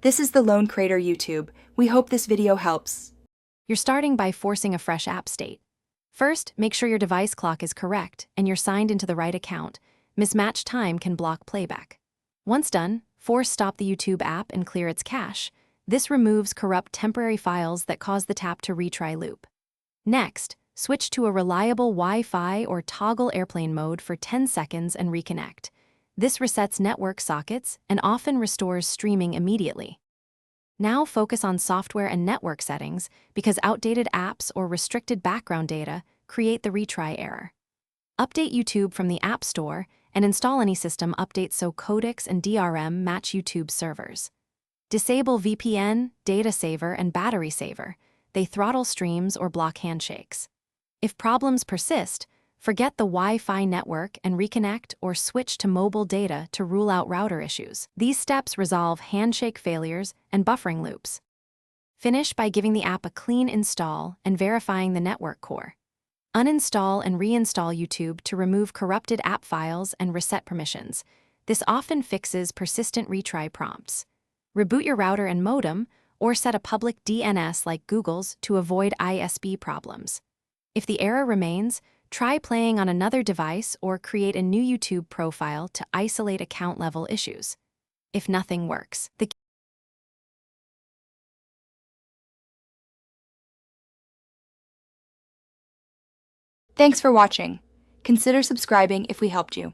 This is the Lone Crater YouTube. We hope this video helps. You're starting by forcing a fresh app state. First, make sure your device clock is correct and you're signed into the right account. Mismatched time can block playback. Once done, force stop the YouTube app and clear its cache. This removes corrupt temporary files that cause the tap to retry loop. Next, switch to a reliable Wi-Fi or toggle airplane mode for 10 seconds and reconnect. This resets network sockets and often restores streaming immediately. Now focus on software and network settings because outdated apps or restricted background data create the retry error. Update YouTube from the App Store and install any system updates so codecs and DRM match YouTube's servers. Disable VPN, data saver, and battery saver. They throttle streams or block handshakes. If problems persist, forget the Wi-Fi network and reconnect or switch to mobile data to rule out router issues. These steps resolve handshake failures and buffering loops. Finish by giving the app a clean install and verifying the network core. Uninstall and reinstall YouTube to remove corrupted app files and reset permissions. This often fixes persistent retry prompts. Reboot your router and modem, or set a public DNS like Google's to avoid ISP problems. If the error remains, try playing on another device or create a new YouTube profile to isolate account-level issues. If nothing works, Thanks for watching. Consider subscribing if we helped you.